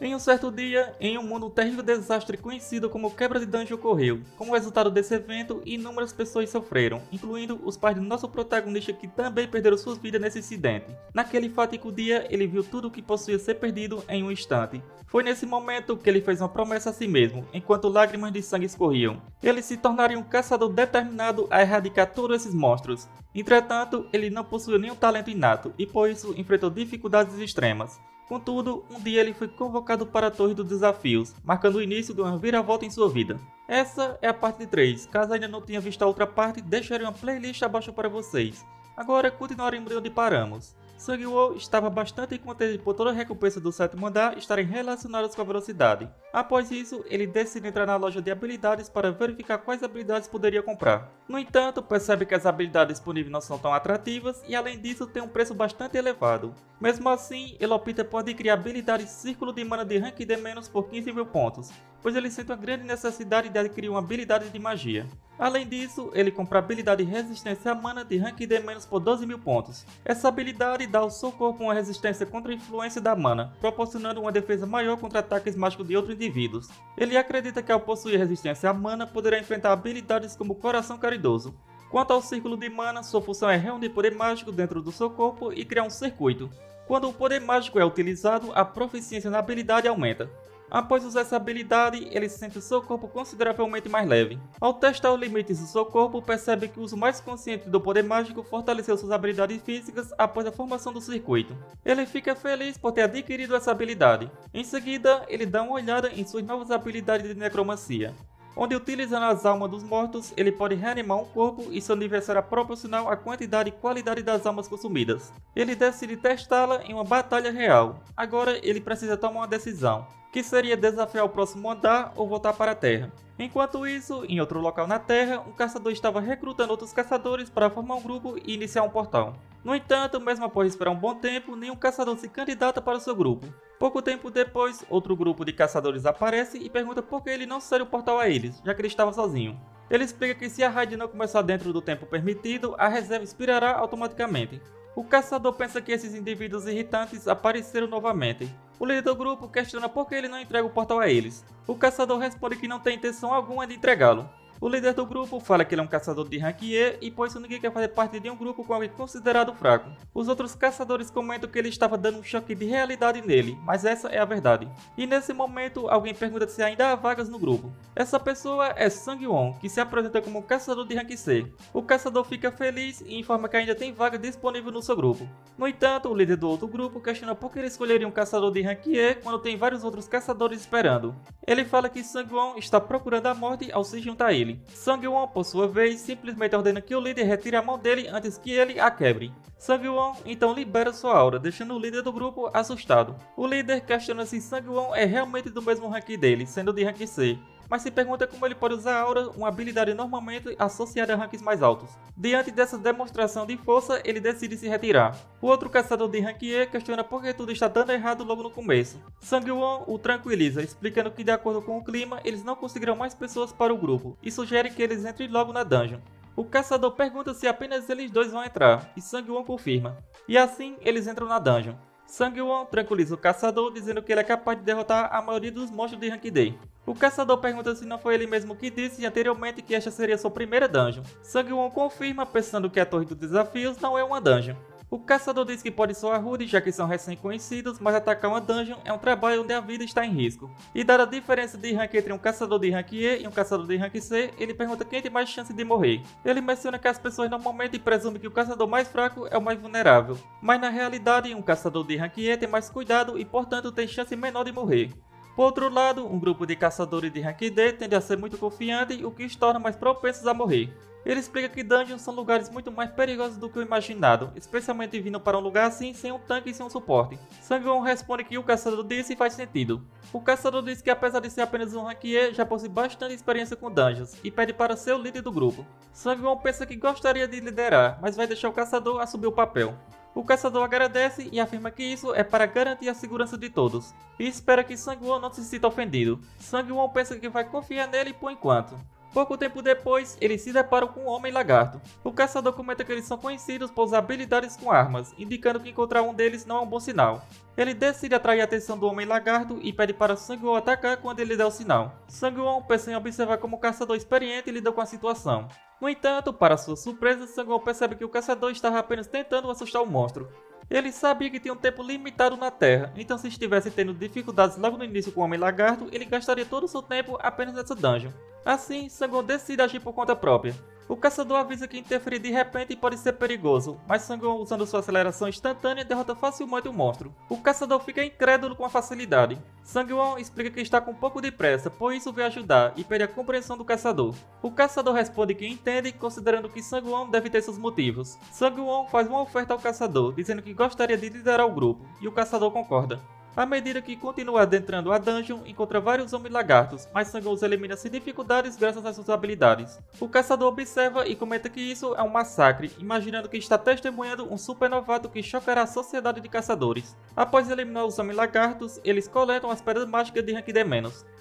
Em um certo dia, em um mundo, um terrível desastre conhecido como Quebra de Dungeon ocorreu. Como resultado desse evento, inúmeras pessoas sofreram, incluindo os pais do nosso protagonista que também perderam suas vidas nesse incidente. Naquele fatídico dia, ele viu tudo o que possuía ser perdido em um instante. Foi nesse momento que ele fez uma promessa a si mesmo, enquanto lágrimas de sangue escorriam. Ele se tornaria um caçador determinado a erradicar todos esses monstros. Entretanto, ele não possuía nenhum talento inato e por isso enfrentou dificuldades extremas. Contudo, um dia ele foi convocado para a Torre dos Desafios, marcando o início de uma viravolta em sua vida. Essa é a parte 3, caso ainda não tenha visto a outra parte, deixarei uma playlist abaixo para vocês. Agora continuaremos de onde paramos. Sung-woo estava bastante contente por toda a recompensa do sétimo andar estarem relacionadas com a velocidade. Após isso, ele decide entrar na loja de habilidades para verificar quais habilidades poderia comprar. No entanto, percebe que as habilidades disponíveis não são tão atrativas e além disso tem um preço bastante elevado. Mesmo assim, ele opta por adquirir a habilidade Círculo de Mana de Rank D- por 15 mil pontos, pois ele sente uma grande necessidade de adquirir uma habilidade de magia. Além disso, ele compra a habilidade Resistência a Mana de Rank D- por 12 mil pontos. Essa habilidade dá ao seu corpo uma resistência contra a influência da mana, proporcionando uma defesa maior contra ataques mágicos de outros indivíduos. Ele acredita que ao possuir resistência à mana, poderá enfrentar habilidades como Coração Caridoso. Quanto ao Círculo de Mana, sua função é reunir poder mágico dentro do seu corpo e criar um circuito. Quando o poder mágico é utilizado, a proficiência na habilidade aumenta. Após usar essa habilidade, ele sente seu corpo consideravelmente mais leve. Ao testar os limites do seu corpo, percebe que o uso mais consciente do poder mágico fortaleceu suas habilidades físicas após a formação do circuito. Ele fica feliz por ter adquirido essa habilidade. Em seguida, ele dá uma olhada em suas novas habilidades de necromancia, onde utilizando as almas dos mortos, ele pode reanimar um corpo e seu nível será proporcional à quantidade e qualidade das almas consumidas. Ele decide testá-la em uma batalha real. Agora ele precisa tomar uma decisão, que seria desafiar o próximo andar ou voltar para a Terra. Enquanto isso, em outro local na Terra, um caçador estava recrutando outros caçadores para formar um grupo e iniciar um portal. No entanto, mesmo após esperar um bom tempo, nenhum caçador se candidata para o seu grupo. Pouco tempo depois, outro grupo de caçadores aparece e pergunta por que ele não cede o portal a eles, já que ele estava sozinho. Ele explica que se a raid não começar dentro do tempo permitido, a reserva expirará automaticamente. O caçador pensa que esses indivíduos irritantes apareceram novamente. O líder do grupo questiona por que ele não entrega o portal a eles. O caçador responde que não tem intenção alguma de entregá-lo. O líder do grupo fala que ele é um caçador de rank E e por isso ninguém quer fazer parte de um grupo com alguém considerado fraco. Os outros caçadores comentam que ele estava dando um choque de realidade nele, mas essa é a verdade. E nesse momento, alguém pergunta se ainda há vagas no grupo. Essa pessoa é Sung-won, que se apresenta como um caçador de rank C. O caçador fica feliz e informa que ainda tem vaga disponível no seu grupo. No entanto, o líder do outro grupo questiona por que ele escolheria um caçador de rank E quando tem vários outros caçadores esperando. Ele fala que Sung-won está procurando a morte ao se juntar a ele. Sung-won, por sua vez, simplesmente ordena que o líder retire a mão dele antes que ele a quebre. Sung-won então libera sua aura, deixando o líder do grupo assustado. O líder questiona se Sung-won é realmente do mesmo rank dele, sendo de rank C, mas se pergunta como ele pode usar a aura, uma habilidade normalmente associada a ranks mais altos. Diante dessa demonstração de força, ele decide se retirar. O outro caçador de rank E questiona por que tudo está dando errado logo no começo. Sung-won o tranquiliza, explicando que de acordo com o clima, eles não conseguirão mais pessoas para o grupo, e sugere que eles entrem logo na dungeon. O caçador pergunta se apenas eles dois vão entrar, e Sung-won confirma. E assim, eles entram na dungeon. Sung-won tranquiliza o caçador, dizendo que ele é capaz de derrotar a maioria dos monstros de rank D. O caçador pergunta se não foi ele mesmo que disse anteriormente que esta seria sua primeira dungeon. Sung-won confirma, pensando que a Torre dos Desafios não é uma dungeon. O caçador diz que pode soar rude, já que são recém-conhecidos, mas atacar uma dungeon é um trabalho onde a vida está em risco. E dada a diferença de rank entre um caçador de rank E e um caçador de rank C, ele pergunta quem tem mais chance de morrer. Ele menciona que as pessoas normalmente presumem que o caçador mais fraco é o mais vulnerável, mas na realidade um caçador de rank E tem mais cuidado e portanto tem chance menor de morrer. Por outro lado, um grupo de caçadores de rank D tende a ser muito confiante, o que os torna mais propensos a morrer. Ele explica que dungeons são lugares muito mais perigosos do que o imaginado, especialmente vindo para um lugar assim sem um tanque e sem um suporte. Sung-won responde que o caçador disse faz sentido. O caçador diz que apesar de ser apenas um rank E, já possui bastante experiência com dungeons, e pede para ser o líder do grupo. Sung-won pensa que gostaria de liderar, mas vai deixar o caçador assumir o papel. O caçador agradece e afirma que isso é para garantir a segurança de todos, e espera que Sung-won não se sinta ofendido. Sung-won pensa que vai confiar nele por enquanto. Pouco tempo depois, eles se deparam com o Homem-Lagarto. O caçador comenta que eles são conhecidos por usar habilidades com armas, indicando que encontrar um deles não é um bom sinal. Ele decide atrair a atenção do Homem-Lagarto e pede para Sang-won atacar quando ele der o sinal. Sang-won pensa em observar como o caçador experiente lida com a situação. No entanto, para sua surpresa, Sang-won percebe que o caçador estava apenas tentando assustar o monstro. Ele sabia que tinha um tempo limitado na Terra, então se estivesse tendo dificuldades logo no início com o Homem-Lagarto, ele gastaria todo o seu tempo apenas nessa dungeon. Assim, Sang-won decide agir por conta própria. O caçador avisa que interferir de repente pode ser perigoso, mas Sang-won, usando sua aceleração instantânea, derrota facilmente o monstro. O caçador fica incrédulo com a facilidade. Sang-won explica que está com um pouco de pressa, por isso veio ajudar, e pede a compreensão do caçador. O caçador responde que entende, considerando que Sang-won deve ter seus motivos. Sang-won faz uma oferta ao caçador, dizendo que gostaria de liderar o grupo, e o caçador concorda. À medida que continua adentrando a dungeon, encontra vários homens-lagartos, mas Sang-won os elimina sem dificuldades graças às suas habilidades. O caçador observa e comenta que isso é um massacre, imaginando que está testemunhando um supernovato que chocará a sociedade de caçadores. Após eliminar os homens-lagartos, eles coletam as pedras mágicas de rank D-.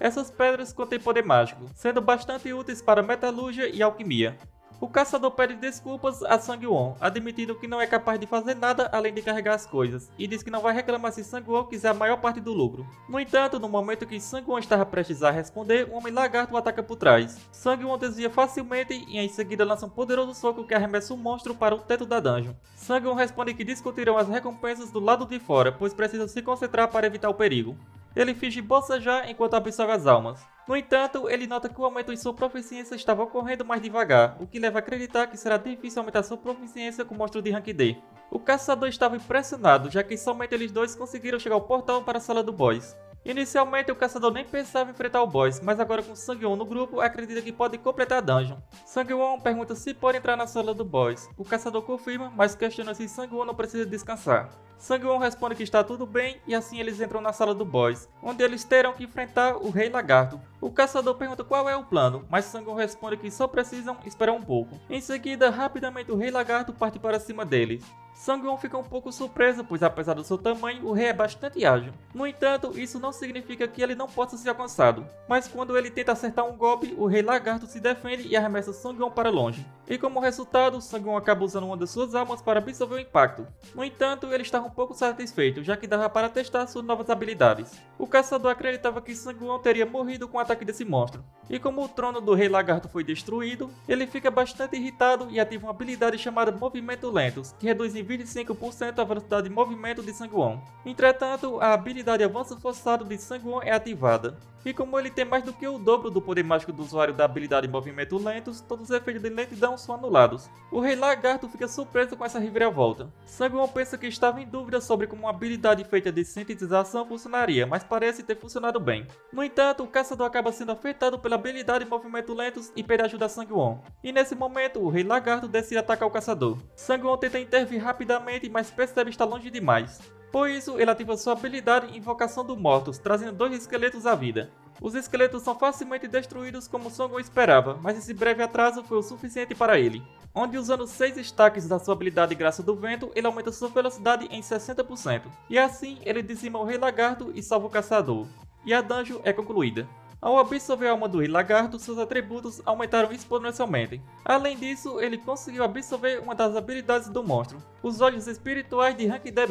Essas pedras contêm poder mágico, sendo bastante úteis para metalurgia e alquimia. O caçador pede desculpas a Sang-won, admitindo que não é capaz de fazer nada além de carregar as coisas, e diz que não vai reclamar se Sang-won quiser a maior parte do lucro. No entanto, no momento que Sang-won estava prestes a responder, um homem-lagarto o ataca por trás. Sang-won desvia facilmente e em seguida lança um poderoso soco que arremessa o monstro para o teto da dungeon. Sang-won responde que discutirão as recompensas do lado de fora, pois precisa se concentrar para evitar o perigo. Ele finge bocejar enquanto absorve as almas. No entanto, ele nota que o aumento em sua proficiência estava ocorrendo mais devagar, o que leva a acreditar que será difícil aumentar sua proficiência com o monstro de rank D. O caçador estava impressionado, já que somente eles dois conseguiram chegar ao portal para a sala do boss. Inicialmente, o caçador nem pensava em enfrentar o boss, mas agora com Sang-won no grupo, acredita que pode completar a dungeon. Sang-won pergunta se pode entrar na sala do boss. O caçador confirma, mas questiona se Sang-won não precisa descansar. Sang-won responde que está tudo bem e assim eles entram na sala do boss, onde eles terão que enfrentar o Rei Lagarto. O caçador pergunta qual é o plano, mas Sang-won responde que só precisam esperar um pouco. Em seguida, rapidamente o Rei Lagarto parte para cima deles. Sang-won fica um pouco surpreso, pois apesar do seu tamanho, o rei é bastante ágil. No entanto, isso não significa que ele não possa ser alcançado. Mas quando ele tenta acertar um golpe, o Rei Lagarto se defende e arremessa Sang-won para longe. E como resultado, Sang-won acaba usando uma das suas almas para absorver o impacto. No entanto, ele estava um pouco satisfeito, já que dava para testar suas novas habilidades. O caçador acreditava que Sang-won teria morrido com o ataque desse monstro. E como o trono do Rei Lagarto foi destruído, ele fica bastante irritado e ativa uma habilidade chamada Movimento Lentos, que reduz em 25% a velocidade de movimento de Sang-won. Entretanto, a habilidade Avanço Forçado de Sang-won é ativada. E como ele tem mais do que o dobro do poder mágico do usuário da habilidade Movimento Lentos, todos os efeitos de lentidão são anulados. O Rei Lagarto fica surpreso com essa reviravolta. Sang-won pensa que estava em dúvida sobre como uma habilidade feita de sintetização funcionaria, mas parece ter funcionado bem. No entanto, o caçador acaba sendo afetado pela habilidade Movimento Lentos e pede ajuda a Sang-won. E nesse momento, o Rei Lagarto decide atacar o caçador. Sang-won tenta intervir rapidamente, mas percebe estar longe demais. Por isso, ele ativa sua habilidade Invocação do Mortos, trazendo 2 esqueletos à vida. Os esqueletos são facilmente destruídos como Sang-won esperava, mas esse breve atraso foi o suficiente para ele. Onde usando 6 stacks da sua habilidade Graça do Vento, ele aumenta sua velocidade em 60%. E assim, ele dizima o Rei Lagarto e salva o caçador. E a dungeon é concluída. Ao absorver a alma do Rei Lagarto, seus atributos aumentaram exponencialmente. Além disso, ele conseguiu absorver uma das habilidades do monstro, os Olhos Espirituais de rank D-,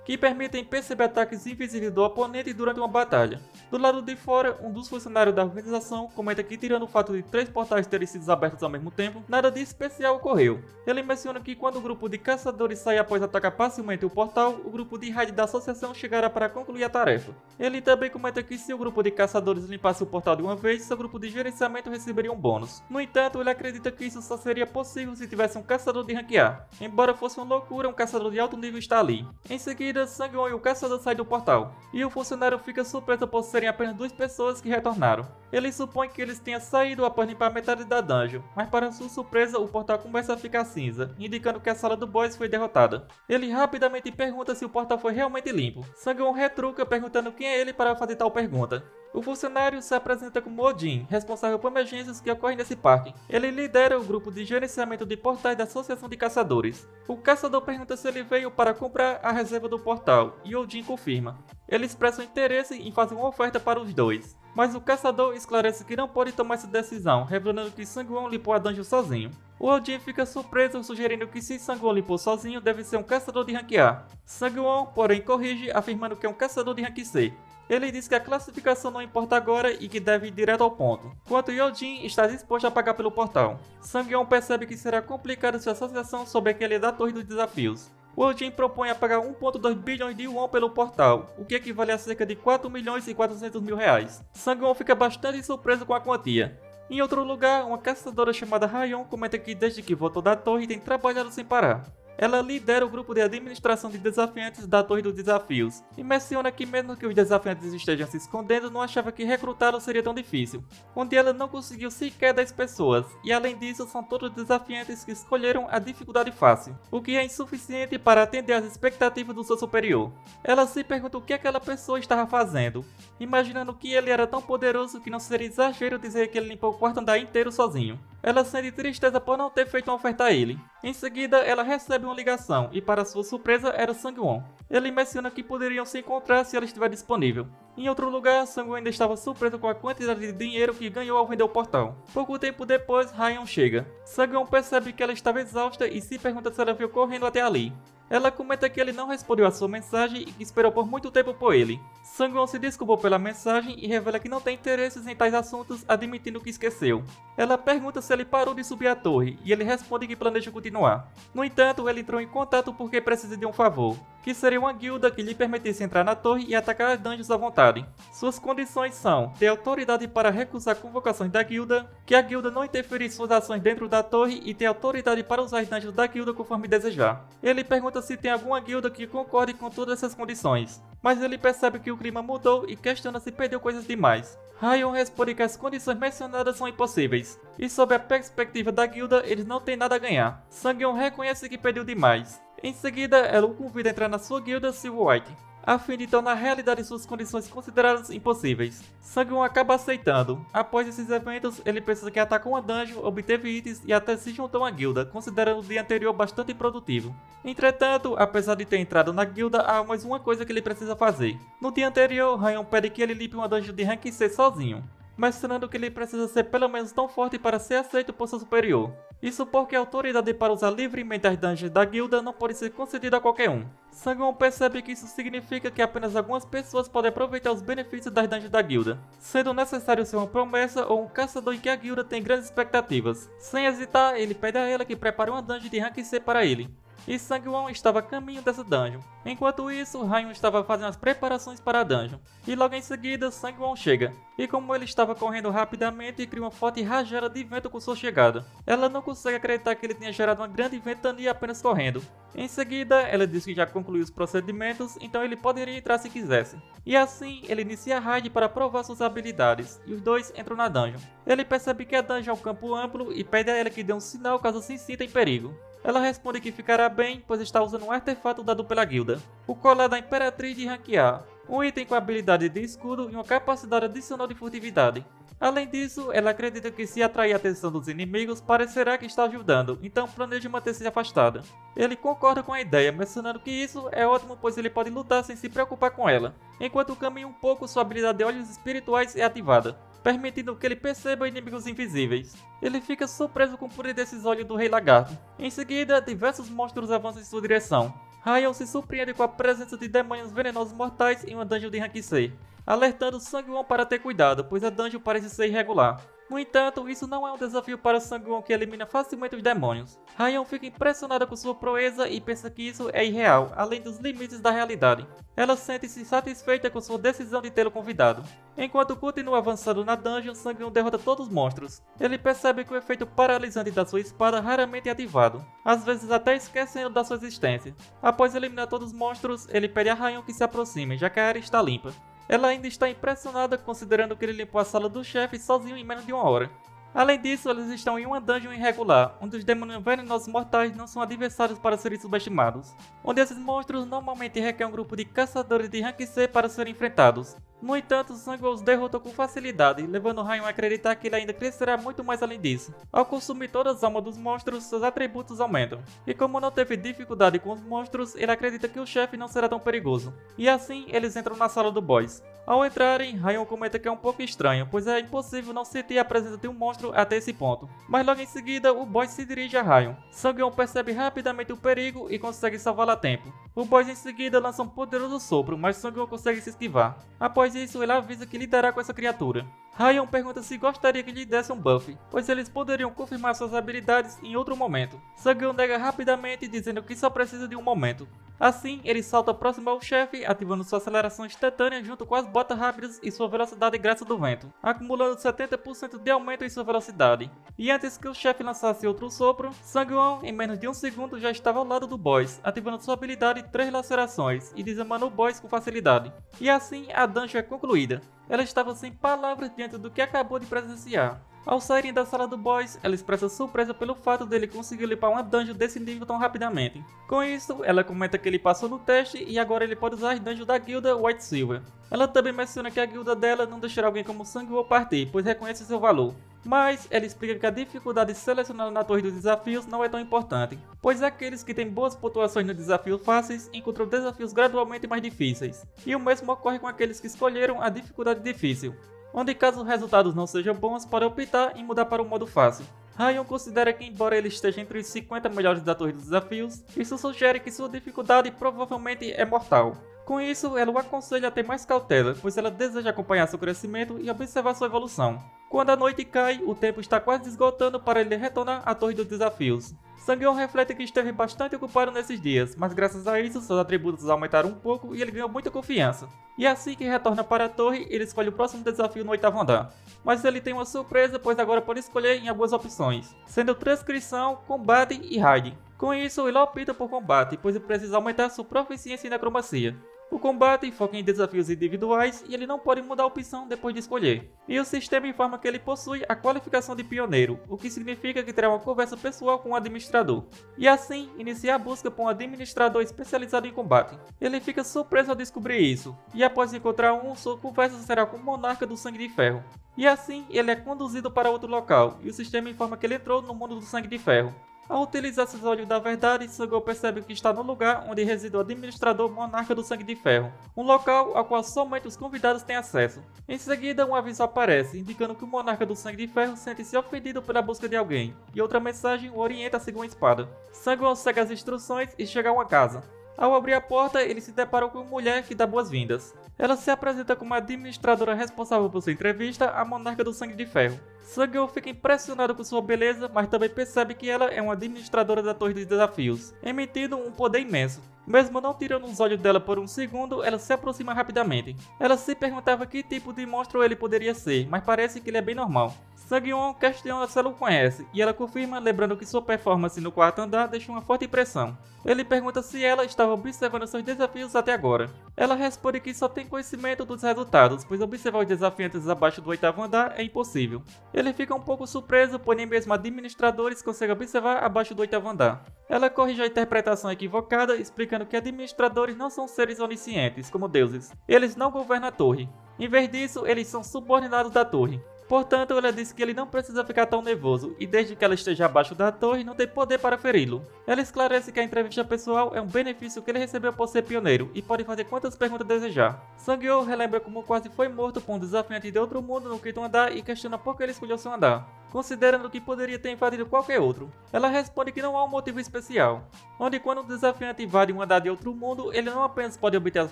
que permitem perceber ataques invisíveis do oponente durante uma batalha. Do lado de fora, um dos funcionários da organização comenta que, tirando o fato de 3 portais terem sido abertos ao mesmo tempo, nada de especial ocorreu. Ele menciona que quando o grupo de caçadores sai após atacar facilmente o portal, o grupo de raid da associação chegará para concluir a tarefa. Ele também comenta que se o grupo de caçadores limpasse o portal de uma vez, seu grupo de gerenciamento receberia um bônus. No entanto, ele acredita que isso só seria possível se tivesse um caçador de rank A. Embora fosse uma loucura, um caçador de alto nível está ali. Em seguida, Sang-won e o caçador saem do portal, e o funcionário fica surpreso por serem apenas 2 pessoas que retornaram. Ele supõe que eles tenham saído após limpar metade da dungeon, mas para sua surpresa, o portal começa a ficar cinza, indicando que a sala do boss foi derrotada. Ele rapidamente pergunta se o portal foi realmente limpo. Sang-won retruca perguntando quem é ele para fazer tal pergunta. O funcionário se apresenta como Odin, responsável por emergências que ocorrem nesse parque. Ele lidera o grupo de gerenciamento de portais da Associação de Caçadores. O caçador pergunta se ele veio para comprar a reserva do portal, e Odin confirma. Ele expressa interesse em fazer uma oferta para os dois. mas o caçador esclarece que não pode tomar essa decisão, revelando que Sang-won limpou a dungeon sozinho. O Odin fica surpreso, sugerindo que se Sang-won limpou sozinho, deve ser um caçador de rank A. Sang-won, porém, corrige, afirmando que é um caçador de rank C. Ele diz que a classificação não importa agora e que deve ir direto ao ponto, enquanto Yojin está disposto a pagar pelo portal. Sang-won percebe que será complicado se a associação souber que ele é da Torre dos Desafios. O Odin propõe a pagar 1,2 bilhões de won pelo portal, o que equivale a cerca de 4 milhões e 400 mil reais. Sang-won fica bastante surpreso com a quantia. Em outro lugar, uma caçadora chamada Rayon comenta que desde que voltou da torre tem trabalhado sem parar. Ela lidera o grupo de administração de desafiantes da Torre dos Desafios e menciona que mesmo que os desafiantes estejam se escondendo, não achava que recrutá-los seria tão difícil, onde ela não conseguiu sequer 10 pessoas, e além disso são todos desafiantes que escolheram a dificuldade fácil, o que é insuficiente para atender às expectativas do seu superior. Ela se pergunta o que aquela pessoa estava fazendo, imaginando que ele era tão poderoso que não seria exagero dizer que ele limpou o quarto andar inteiro sozinho. Ela sente tristeza por não ter feito uma oferta a ele. Em seguida, ela recebe uma ligação e, para sua surpresa, era Sang-won. Ele menciona que poderiam se encontrar se ela estiver disponível. Em outro lugar, Sang-won ainda estava surpreso com a quantidade de dinheiro que ganhou ao vender o portal. Pouco tempo depois, Rayon chega. Sang-won percebe que ela estava exausta e se pergunta se ela veio correndo até ali. Ela comenta que ele não respondeu a sua mensagem e que esperou por muito tempo por ele. Sang-won se desculpou pela mensagem e revela que não tem interesses em tais assuntos, admitindo que esqueceu. Ela pergunta se ele parou de subir a torre e ele responde que planeja continuar. No entanto, ele entrou em contato porque precisa de um favor, que seria uma guilda que lhe permitisse entrar na torre e atacar as dungeons à vontade. Suas condições são ter autoridade para recusar convocações da guilda, que a guilda não interferir em suas ações dentro da torre e ter autoridade para usar as dungeons da guilda conforme desejar. Ele pergunta se tem alguma guilda que concorde com todas essas condições, mas ele percebe que o clima mudou e questiona se perdeu coisas demais. Rayon responde que as condições mencionadas são impossíveis, e sob a perspectiva da guilda, eles não têm nada a ganhar. Sang-won reconhece que perdeu demais. Em seguida, ela o convida a entrar na sua guilda Silver White, a fim de tornar realidade suas condições consideradas impossíveis. Sang-won acaba aceitando. Após esses eventos, ele pensa que atacou uma dungeon, obteve itens e até se juntou à guilda, considerando o dia anterior bastante produtivo. Entretanto, apesar de ter entrado na guilda, há mais uma coisa que ele precisa fazer. No dia anterior, Rayon pede que ele limpe uma dungeon de rank C sozinho, mencionando que ele precisa ser pelo menos tão forte para ser aceito por seu superior. Isso porque a autoridade para usar livremente as dungeons da guilda não pode ser concedida a qualquer um. Sang-won percebe que isso significa que apenas algumas pessoas podem aproveitar os benefícios das dungeons da guilda, sendo necessário ser uma promessa ou um caçador em que a guilda tem grandes expectativas. Sem hesitar, ele pede a ela que prepare uma dungeon de rank C para ele. E Sang-won estava a caminho dessa dungeon. Enquanto isso, Rayon estava fazendo as preparações para a dungeon. E logo em seguida, Sang-won chega. E como ele estava correndo rapidamente, cria uma forte rajada de vento com sua chegada. Ela não consegue acreditar que ele tenha gerado uma grande ventania apenas correndo. Em seguida, ela diz que já concluiu os procedimentos, então ele poderia entrar se quisesse. E assim, ele inicia a raid para provar suas habilidades, e os dois entram na dungeon. Ele percebe que a dungeon é um campo amplo e pede a ela que dê um sinal caso se sinta em perigo. Ela responde que ficará bem, pois está usando um artefato dado pela guilda, o colar da Imperatriz de rank A, um item com habilidade de escudo e uma capacidade adicional de furtividade. Além disso, ela acredita que se atrair a atenção dos inimigos, parecerá que está ajudando, então planeja manter-se afastada. Ele concorda com a ideia, mencionando que isso é ótimo pois ele pode lutar sem se preocupar com ela. Enquanto caminha um pouco, sua habilidade de olhos espirituais é ativada, permitindo que ele perceba inimigos invisíveis. Ele fica surpreso com o poder desses olhos do Rei Lagarto. Em seguida, diversos monstros avançam em sua direção. Rayon se surpreende com a presença de demônios venenosos mortais em uma dungeon de rank C, alertando Sang-won para ter cuidado, pois a dungeon parece ser irregular. No entanto, isso não é um desafio para Sang-won, que elimina facilmente os demônios. Rayon fica impressionada com sua proeza e pensa que isso é irreal, além dos limites da realidade. Ela sente-se satisfeita com sua decisão de tê-lo convidado. Enquanto continua avançando na dungeon, Sang-won derrota todos os monstros. Ele percebe que o efeito paralisante da sua espada raramente é ativado, às vezes até esquecendo da sua existência. Após eliminar todos os monstros, ele pede a Rayon que se aproxime, já que a área está limpa. Ela ainda está impressionada considerando que ele limpou a sala do chefe sozinho em menos de uma hora. Além disso, eles estão em uma dungeon irregular, onde os demônios venenosos mortais não são adversários para serem subestimados, onde esses monstros normalmente requerem um grupo de caçadores de rank C para serem enfrentados. No entanto, Sang-woo os derrotou com facilidade, levando Raion a acreditar que ele ainda crescerá muito mais além disso. Ao consumir todas as almas dos monstros, seus atributos aumentam. E como não teve dificuldade com os monstros, ele acredita que o chefe não será tão perigoso. E assim, eles entram na sala do boss. Ao entrarem, Raion comenta que é um pouco estranho, pois é impossível não sentir a presença de um monstro até esse ponto. Mas logo em seguida, o boss se dirige a Raion. Sang-woo percebe rapidamente o perigo e consegue salvá-la a tempo. O boss em seguida lança um poderoso sopro, mas Sang-woo consegue se esquivar. Após isso, ele avisa que lidará com essa criatura. Raion pergunta se gostaria que lhe desse um buff, pois eles poderiam confirmar suas habilidades em outro momento. Sang-woo nega rapidamente, dizendo que só precisa de um momento. Assim, ele salta próximo ao chefe, ativando sua aceleração instantânea junto com as botas rápidas e sua velocidade graça do vento, acumulando 70% de aumento em sua velocidade. E antes que o chefe lançasse outro sopro, Sang-woo, em menos de um segundo, já estava ao lado do boss, ativando sua habilidade 3 lacerações e dizimando o boss com facilidade. E assim, a dungeon é concluída. Ela estava sem palavras diante do que acabou de presenciar. Ao saírem da sala do boss, ela expressa surpresa pelo fato dele conseguir limpar uma dungeon desse nível tão rapidamente. Com isso, ela comenta que ele passou no teste e agora ele pode usar as dungeons da guilda White Silver. Ela também menciona que a guilda dela não deixará alguém como Sang-woo partir, pois reconhece seu valor. Mas ela explica que a dificuldade selecionada na torre dos desafios não é tão importante, pois aqueles que têm boas pontuações nos desafios fáceis encontram desafios gradualmente mais difíceis, e o mesmo ocorre com aqueles que escolheram a dificuldade difícil, onde caso os resultados não sejam bons, podem optar em mudar para o modo fácil. Raion considera que embora ele esteja entre os 50 melhores da torre dos desafios, isso sugere que sua dificuldade provavelmente é mortal. Com isso, ela o aconselha a ter mais cautela, pois ela deseja acompanhar seu crescimento e observar sua evolução. Quando a noite cai, o tempo está quase esgotando para ele retornar à torre dos desafios. Sang-woo reflete que esteve bastante ocupado nesses dias, mas graças a isso seus atributos aumentaram um pouco e ele ganhou muita confiança. E assim que retorna para a torre, ele escolhe o próximo desafio no 8º andar. Mas ele tem uma surpresa, pois agora pode escolher em algumas opções, sendo transcrição, combate e raid. Com isso, ele opta por combate, pois ele precisa aumentar sua proficiência em necromancia. O combate foca em desafios individuais e ele não pode mudar a opção depois de escolher. E o sistema informa que ele possui a qualificação de pioneiro, o que significa que terá uma conversa pessoal com o administrador. E assim, iniciar a busca por um administrador especializado em combate. Ele fica surpreso ao descobrir isso, e após encontrar um, sua conversa será com o monarca do Sangue de Ferro. E assim, ele é conduzido para outro local, e o sistema informa que ele entrou no mundo do Sangue de Ferro. Ao utilizar seus olhos da verdade, Sang-woo percebe que está no lugar onde reside o administrador monarca do Sangue de Ferro, um local ao qual somente os convidados têm acesso. Em seguida, um aviso aparece, indicando que o monarca do Sangue de Ferro sente-se ofendido pela busca de alguém, e outra mensagem o orienta a seguir uma espada. Sang-woo segue as instruções e chega a uma casa. Ao abrir a porta, ele se depara com uma mulher que dá boas-vindas. Ela se apresenta como a administradora responsável por sua entrevista, a monarca do Sangue de Ferro. Sang-woo fica impressionado com sua beleza, mas também percebe que ela é uma administradora da Torre dos Desafios, emitindo um poder imenso. Mesmo não tirando os olhos dela por um segundo, ela se aproxima rapidamente. Ela se perguntava que tipo de monstro ele poderia ser, mas parece que ele é bem normal. Sang-woo questiona se ela o conhece, e ela confirma, lembrando que sua performance no 4º andar deixou uma forte impressão. Ele pergunta se ela estava observando seus desafios até agora. Ela responde que só tem conhecimento dos resultados, pois observar os desafiantes abaixo do 8º andar é impossível. Ele fica um pouco surpreso, pois nem mesmo administradores conseguem observar abaixo do 8º andar. Ela corrige a interpretação equivocada, explicando que administradores não são seres oniscientes, como deuses. Eles não governam a torre. Em vez disso, eles são subordinados da torre. Portanto, ela disse que ele não precisa ficar tão nervoso, e desde que ela esteja abaixo da torre, não tem poder para feri-lo. Ela esclarece que a entrevista pessoal é um benefício que ele recebeu por ser pioneiro, e pode fazer quantas perguntas desejar. Sang-woo relembra como quase foi morto por um desafiante de outro mundo no 5º andar e questiona por que ele escolheu seu andar, considerando que poderia ter invadido qualquer outro. Ela responde que não há um motivo especial, onde quando um desafiante invade um andar de outro mundo, ele não apenas pode obter as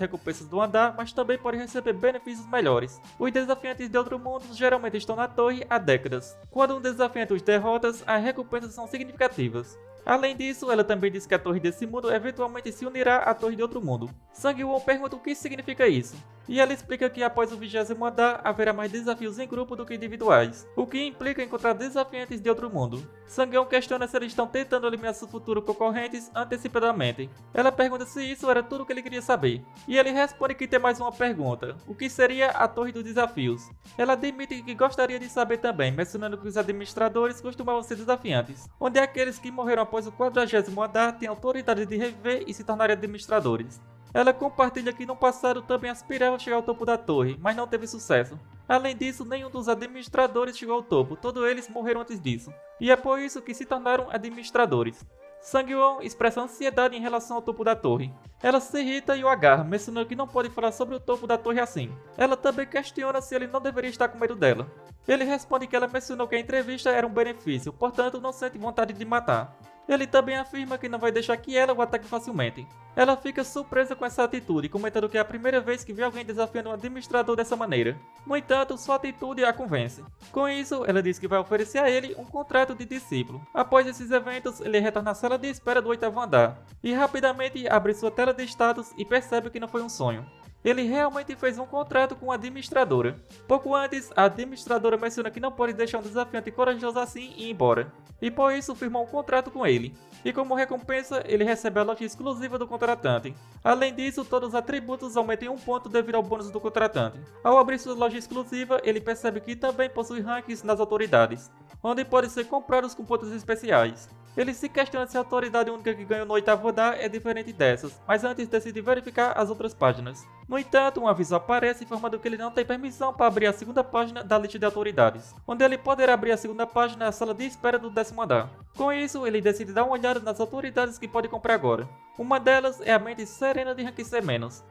recompensas do andar, mas também pode receber benefícios melhores. Os desafiantes de outro mundo geralmente estão na torre há décadas. Quando um desafiante os derrota, as recompensas são significativas. Além disso, ela também diz que a torre desse mundo eventualmente se unirá à torre de outro mundo. Sang-woo pergunta o que significa isso, e ela explica que após o 20º andar haverá mais desafios em grupo do que individuais, o que implica encontrar desafiantes de outro mundo. Sang-woo questiona se eles estão tentando eliminar seus futuros concorrentes antecipadamente. Ela pergunta se isso era tudo o que ele queria saber, e ele responde que tem mais uma pergunta, o que seria a torre dos desafios. Ela admite que gostaria de saber também, mencionando que os administradores costumavam ser desafiantes, onde aqueles que morreram após o 40º andar têm autoridade de reviver e se tornarem administradores. Ela compartilha que no passado também aspirava a chegar ao topo da torre, mas não teve sucesso. Além disso, nenhum dos administradores chegou ao topo, todos eles morreram antes disso, e é por isso que se tornaram administradores. Sang-won expressa ansiedade em relação ao topo da torre. Ela se irrita e o agarra, mencionando que não pode falar sobre o topo da torre assim. Ela também questiona se ele não deveria estar com medo dela. Ele responde que ela mencionou que a entrevista era um benefício, portanto não sente vontade de matar. Ele também afirma que não vai deixar que ela o ataque facilmente. Ela fica surpresa com essa atitude, comentando que é a primeira vez que vê alguém desafiando um administrador dessa maneira. No entanto, sua atitude a convence. Com isso, ela diz que vai oferecer a ele um contrato de discípulo. Após esses eventos, ele retorna à sala de espera do 8º andar, e rapidamente abre sua tela de status e percebe que não foi um sonho. Ele realmente fez um contrato com a administradora. Pouco antes, a administradora menciona que não pode deixar um desafiante corajoso assim e ir embora, e por isso firmou um contrato com ele. E como recompensa, ele recebe a loja exclusiva do contratante. Além disso, todos os atributos aumentam em 1 ponto devido ao bônus do contratante. Ao abrir sua loja exclusiva, ele percebe que também possui rankings nas autoridades, onde podem ser comprados com pontos especiais. Ele se questiona se a autoridade única que ganhou no 8º andar é diferente dessas, mas antes decide verificar as outras páginas. No entanto, um aviso aparece informando que ele não tem permissão para abrir a 2ª página da lista de autoridades, onde ele poderá abrir a 2ª página na sala de espera do 10º andar. Com isso, ele decide dar uma olhada nas autoridades que pode comprar agora. Uma delas é a mente serena de rank C-,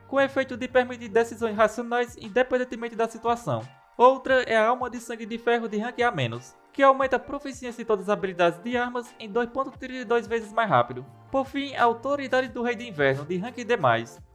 com o efeito de permitir decisões racionais independentemente da situação. Outra é a alma de sangue de ferro de rank A-, que aumenta a proficiência em todas as habilidades de armas em 2.32 vezes mais rápido. Por fim, a autoridade do Rei de Inverno de rank D+,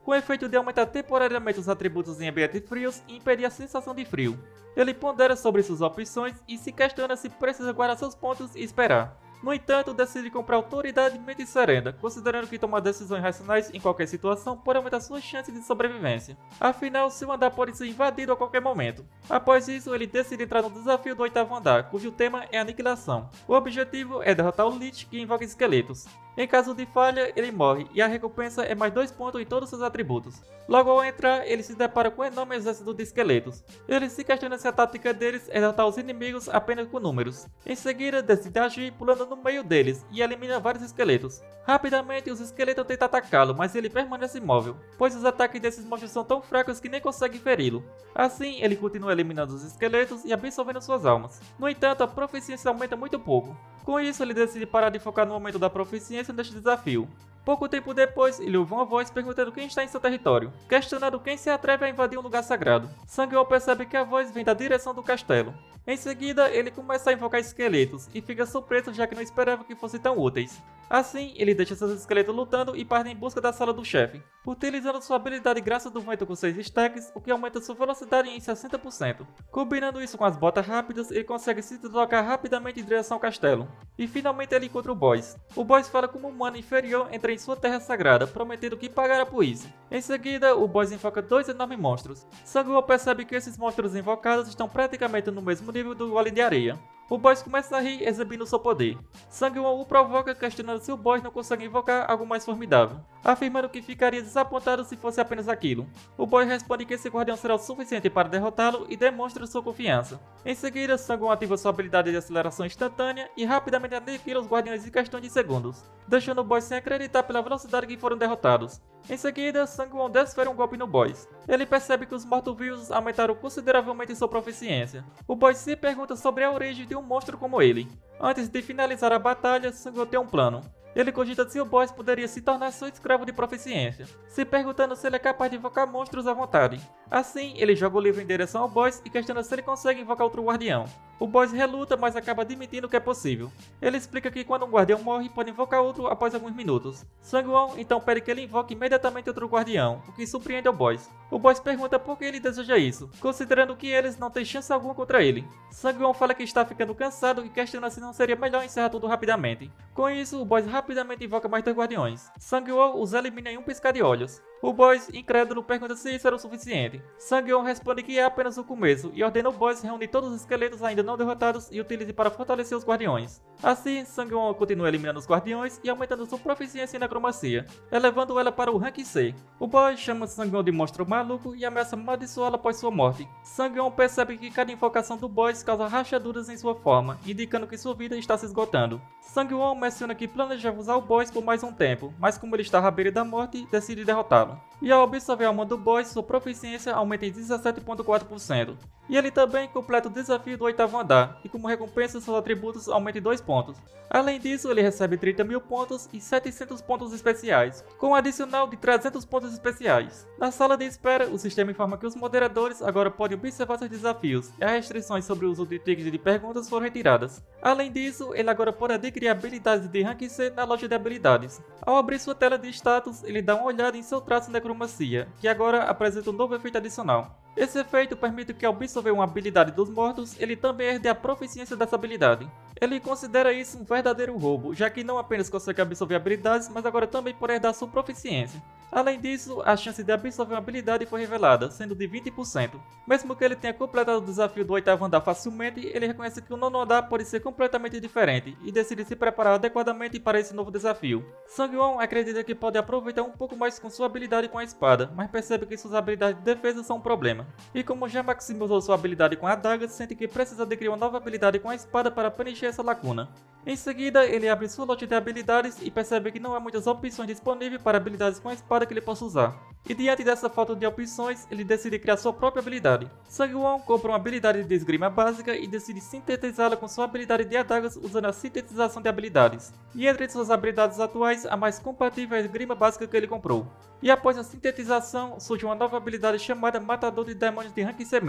com o efeito de aumentar temporariamente os atributos em ambientes frios e impedir a sensação de frio. Ele pondera sobre suas opções e se questiona se precisa guardar seus pontos e esperar. No entanto, decide comprar autoridade mente serena, considerando que tomar decisões racionais em qualquer situação pode aumentar suas chances de sobrevivência. Afinal, seu andar pode ser invadido a qualquer momento. Após isso, ele decide entrar no desafio do 8º andar, cujo tema é aniquilação. O objetivo é derrotar o Lich, que invoca esqueletos. Em caso de falha, ele morre, e a recompensa é mais 2 pontos em todos seus atributos. Logo ao entrar, ele se depara com um enorme exército de esqueletos. Ele se questiona se a tática deles é derrotar os inimigos apenas com números. Em seguida, decide agir pulando no meio deles, e elimina vários esqueletos. Rapidamente, os esqueletos tentam atacá-lo, mas ele permanece imóvel, pois os ataques desses monstros são tão fracos que nem conseguem feri-lo. Assim, ele continua eliminando os esqueletos e absorvendo suas almas. No entanto, a proficiência aumenta muito pouco. Com isso, ele decide parar de focar no aumento da proficiência neste desafio. Pouco tempo depois, ele ouve uma voz perguntando quem está em seu território, questionando quem se atreve a invadir um lugar sagrado. Sang-won percebe que a voz vem da direção do castelo. Em seguida, ele começa a invocar esqueletos e fica surpreso já que não esperava que fossem tão úteis. Assim, ele deixa seus esqueletos lutando e parte em busca da sala do chefe, utilizando sua habilidade Graça do Vento com 6 stacks, o que aumenta sua velocidade em 60%. Combinando isso com as botas rápidas, ele consegue se deslocar rapidamente em direção ao castelo. E finalmente ele encontra o boss. O boss fala como um humano inferior entra em sua terra sagrada, prometendo que pagará por isso. Em seguida, o boss invoca 2 enormes monstros. Sang-won percebe que esses monstros invocados estão praticamente no mesmo nível do Golem de Areia. O boss começa a rir, exibindo seu poder. Sang-won o provoca, questionando se o boss não consegue invocar algo mais formidável, afirmando que ficaria desapontado se fosse apenas aquilo. O boss responde que esse guardião será o suficiente para derrotá-lo e demonstra sua confiança. Em seguida, Sang-won ativa sua habilidade de aceleração instantânea e rapidamente aniquila os guardiões em questão de segundos, deixando o boss sem acreditar pela velocidade que foram derrotados. Em seguida, Sang-won desfere um golpe no boss. Ele percebe que os mortos-vivos aumentaram consideravelmente sua proficiência. O boss se pergunta sobre a origem de um monstro como ele. Antes de finalizar a batalha, Sang-won tem um plano. Ele cogita se o boss poderia se tornar seu escravo de proficiência, se perguntando se ele é capaz de invocar monstros à vontade. Assim, ele joga o livro em direção ao boss e questiona se ele consegue invocar outro guardião. O boss reluta, mas acaba admitindo que é possível. Ele explica que quando um guardião morre, pode invocar outro após alguns minutos. Sang-won então pede que ele invoque imediatamente outro guardião, o que surpreende ao boss. O boss pergunta por que ele deseja isso, considerando que eles não têm chance alguma contra ele. Sang-won fala que está ficando cansado e questiona se não seria melhor encerrar tudo rapidamente. Com isso, o boss rapidamente invoca mais 2 guardiões. Sang-won os elimina em um piscar de olhos. O boss, incrédulo, pergunta se isso era o suficiente. Sang-won responde que é apenas o começo e ordena o boss reunir todos os esqueletos ainda não derrotados e utilize para fortalecer os guardiões. Assim, Sang-won continua eliminando os guardiões e aumentando sua proficiência em necromancia, elevando ela para o rank C. O boss chama Sang-won de monstro maluco e ameaça amaldiçoá-lo após sua morte. Sang-won percebe que cada invocação do boss causa rachaduras em sua forma, indicando que sua vida está se esgotando. Sang-won menciona que planejava usar o boss por mais um tempo, mas como ele estava à beira da morte, decide derrotá-lo. E ao absorver a alma do boss, sua proficiência aumenta em 17,4%. E ele também completa o desafio do 8º andar, e como recompensa seus atributos aumentam em 2 pontos. Além disso, ele recebe 30.000 pontos e 700 pontos especiais, com um adicional de 300 pontos especiais. Na sala de espera, o sistema informa que os moderadores agora podem observar seus desafios, e as restrições sobre o uso de tickets de perguntas foram retiradas. Além disso, ele agora pode adquirir habilidades de Rank C na loja de habilidades. Ao abrir sua tela de status, ele dá uma olhada em seu traço necromancia, que agora apresenta um novo efeito adicional. Esse efeito permite que ao absorver uma habilidade dos mortos, ele também herde a proficiência dessa habilidade. Ele considera isso um verdadeiro roubo, já que não apenas consegue absorver habilidades, mas agora também pode herdar sua proficiência. Além disso, a chance de absorver uma habilidade foi revelada, sendo de 20%. Mesmo que ele tenha completado o desafio do 8º andar facilmente, ele reconhece que o 9º andar pode ser completamente diferente, e decide se preparar adequadamente para esse novo desafio. Sang-won acredita que pode aproveitar um pouco mais com sua habilidade com a espada, mas percebe que suas habilidades de defesa são um problema. E como já maximizou sua habilidade com a adaga, sente que precisa adquirir uma nova habilidade com a espada para preencher essa lacuna. Em seguida, ele abre sua loja de habilidades e percebe que não há muitas opções disponíveis para habilidades com a espada que ele possa usar. E diante dessa falta de opções, ele decide criar sua própria habilidade. Sang-won compra uma habilidade de esgrima básica e decide sintetizá-la com sua habilidade de adagas usando a sintetização de habilidades. E entre suas habilidades atuais, a mais compatível é a esgrima básica que ele comprou. E após a sintetização, surge uma nova habilidade chamada Matador de Demônios de Rank C-.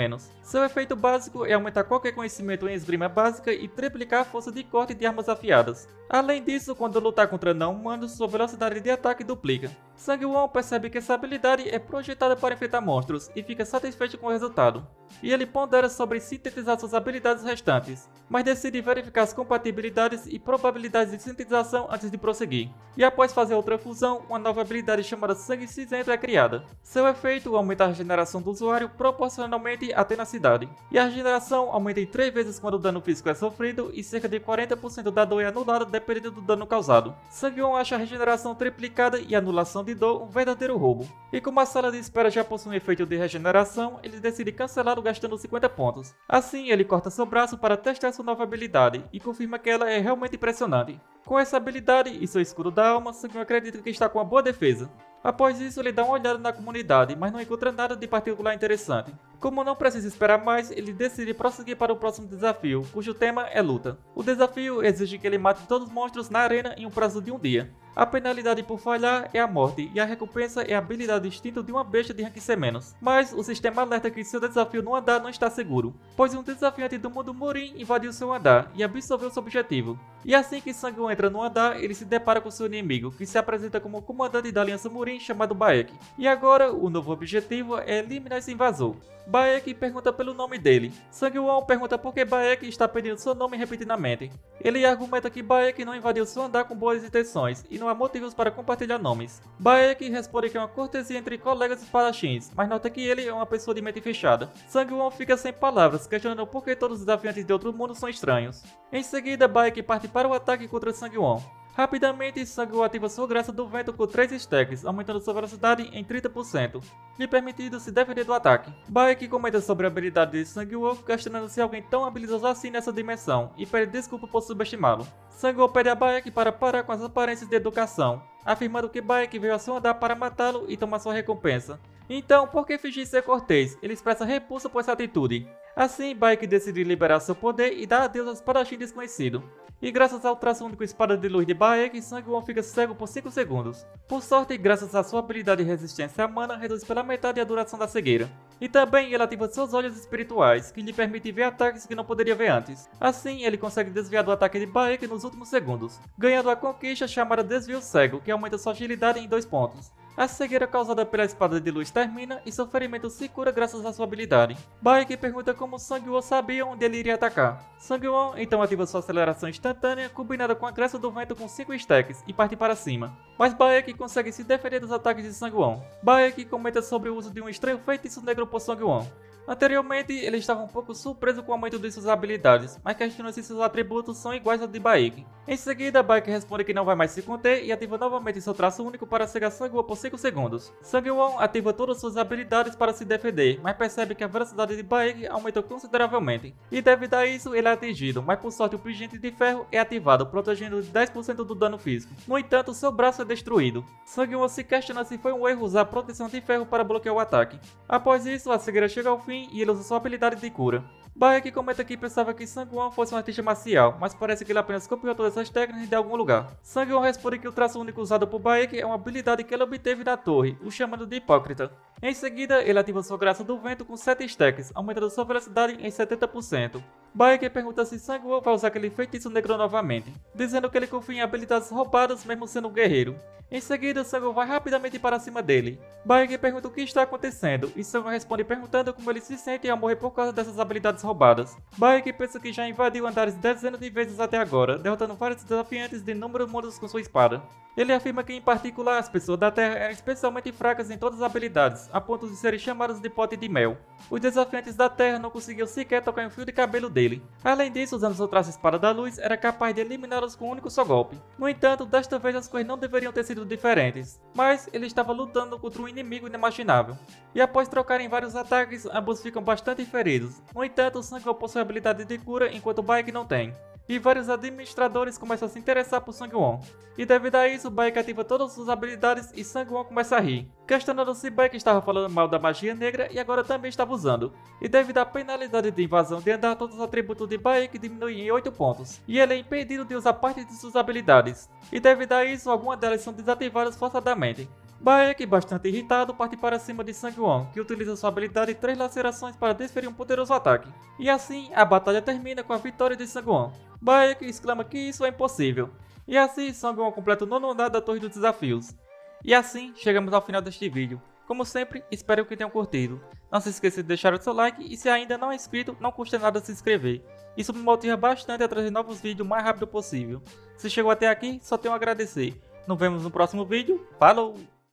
Seu efeito básico é aumentar qualquer conhecimento em esgrima básica e triplicar a força de corte de armas afiadas. Além disso, quando lutar contra não-humanos, sua velocidade de ataque duplica. Sang-won percebe que essa habilidade é projetada para enfrentar monstros e fica satisfeito com o resultado. E ele pondera sobre sintetizar suas habilidades restantes, mas decide verificar as compatibilidades e probabilidades de sintetização antes de prosseguir. E após fazer outra fusão, uma nova habilidade chamada Sangue Cinzento é criada. Seu efeito aumenta a regeneração do usuário proporcionalmente à tenacidade. E a regeneração aumenta em 3 vezes quando o dano físico é sofrido e cerca de 40% da dor é anulada dependendo do dano causado. Sang-won acha a regeneração triplicada e a anulação de dor um verdadeiro roubo. E como a sala de espera já possui um efeito de regeneração, ele decide cancelá-lo gastando 50 pontos. Assim, ele corta seu braço para testar sua nova habilidade e confirma que ela é realmente impressionante. Com essa habilidade e seu escudo da alma, Sang-won acredita que está com uma boa defesa. Após isso, ele dá uma olhada na comunidade, mas não encontra nada de particular interessante. Como não precisa esperar mais, ele decide prosseguir para o próximo desafio, cujo tema é luta. O desafio exige que ele mate todos os monstros na arena em um prazo de um dia. A penalidade por falhar é a morte, e a recompensa é a habilidade instinto de uma besta de rank C-. Mas o sistema alerta que seu desafio no andar não está seguro, pois um desafiante do mundo Murin invadiu seu andar e absorveu seu objetivo. E assim que Sang-won entra no andar, ele se depara com seu inimigo, que se apresenta como o comandante da Aliança Murin chamado Baek. E agora, o novo objetivo é eliminar esse invasor. Baek pergunta pelo nome dele. Sang-won pergunta por que Baek está pedindo seu nome repetidamente. Ele argumenta que Baek não invadiu seu andar com boas intenções e não há motivos para compartilhar nomes. Baek responde que é uma cortesia entre colegas espadachins, mas nota que ele é uma pessoa de mente fechada. Sang-won fica sem palavras, questionando por que todos os desafiantes de outro mundo são estranhos. Em seguida, Baek parte para o ataque contra Sang-won. Rapidamente, Sang-won ativa sua graça do vento com 3 stacks, aumentando sua velocidade em 30%, lhe permitindo se defender do ataque. Baek comenta sobre a habilidade de Sang-won, questionando se alguém tão habilidoso assim nessa dimensão, e pede desculpa por subestimá-lo. Sang-won pede a Baek para parar com as aparências de educação, afirmando que Baek veio a seu andar para matá-lo e tomar sua recompensa. Então, por que fingir ser cortês? Ele expressa repulsa por essa atitude. Assim, Baek decide liberar seu poder e dá adeus ao espadachim desconhecido. E graças ao traço único espada de luz de Baek, Sang-won fica cego por 5 segundos. Por sorte, graças à sua habilidade de resistência à mana, reduz pela metade a duração da cegueira. E também ele ativa seus olhos espirituais, que lhe permitem ver ataques que não poderia ver antes. Assim, ele consegue desviar do ataque de Baek nos últimos segundos, ganhando a conquista chamada Desvio Cego, que aumenta sua agilidade em 2 pontos. A cegueira causada pela espada de luz termina e seu ferimento se cura graças à sua habilidade. Baek pergunta como Sang-won sabia onde ele iria atacar. Sang-won então ativa sua aceleração instantânea, combinada com a graça do vento com 5 stacks, e parte para cima. Mas Baek consegue se defender dos ataques de Sang-won. Baek comenta sobre o uso de um estranho feitiço negro por Sang-won. Anteriormente, ele estava um pouco surpreso com o aumento de suas habilidades, mas questiona se seus atributos são iguais ao de Baek. Em seguida, Baek responde que não vai mais se conter e ativa novamente seu traço único para cegar Sang-woo por 5 segundos. Sang-woo ativa todas suas habilidades para se defender, mas percebe que a velocidade de Baek aumentou consideravelmente. E devido a isso, ele é atingido, mas por sorte o pingente de ferro é ativado, protegendo de 10% do dano físico. No entanto, seu braço é destruído. Sang-woo se questiona se foi um erro usar a proteção de ferro para bloquear o ataque. Após isso, a cegueira chega ao fim e ele usa sua habilidade de cura. Baek comenta que pensava que Sang-woo fosse um artista marcial, mas parece que ele apenas copiou todas essas técnicas de algum lugar. Sang-woo responde que o traço único usado por Baek é uma habilidade que ele obteve na torre, o chamando de Hipócrita. Em seguida, ele ativa sua graça do vento com 7 stacks, aumentando sua velocidade em 70%. Baek pergunta se Sang-woo vai usar aquele feitiço negro novamente, dizendo que ele confia em habilidades roubadas mesmo sendo um guerreiro. Em seguida, Sang-woo vai rapidamente para cima dele. Baek pergunta o que está acontecendo, e Sang-woo responde perguntando como ele se sente ao morrer por causa dessas habilidades roubadas. Baek pensa que já invadiu andares dezenas de vezes até agora, derrotando vários desafiantes de inúmeros mundos com sua espada. Ele afirma que em particular as pessoas da Terra eram especialmente fracas em todas as habilidades, a ponto de serem chamadas de pote de mel. Os desafiantes da Terra não conseguiam sequer tocar em um fio de cabelo dele. Além disso, usando seu traço Espada da Luz, era capaz de eliminá-los com um único só golpe. No entanto, desta vez as coisas não deveriam ter sido diferentes, mas ele estava lutando contra um inimigo inimaginável. E após trocarem vários ataques, ambos ficam bastante feridos. No entanto, Sang-woo possui habilidade de cura enquanto Baek não tem. E vários administradores começam a se interessar por Sang-woo. E devido a isso, Baek ativa todas suas habilidades e Sang-woo começa a rir, questionando se Baek estava falando mal da magia negra e agora também estava usando. E devido à penalidade de invasão de andar, todos os atributos de Baek diminuem em 8 pontos, e ele é impedido de usar parte de suas habilidades. E devido a isso, algumas delas são desativadas forçadamente. Baek, bastante irritado, parte para cima de Sang-woo, que utiliza sua habilidade 3 lacerações para desferir um poderoso ataque. E assim, a batalha termina com a vitória de Sang-woo. Baek exclama que isso é impossível. E assim, Sang-woo completa o 9º andar da Torre dos Desafios. E assim, chegamos ao final deste vídeo. Como sempre, espero que tenham curtido. Não se esqueça de deixar o seu like e se ainda não é inscrito, não custa nada se inscrever. Isso me motiva bastante a trazer novos vídeos o mais rápido possível. Se chegou até aqui, só tenho a agradecer. Nos vemos no próximo vídeo. Falou!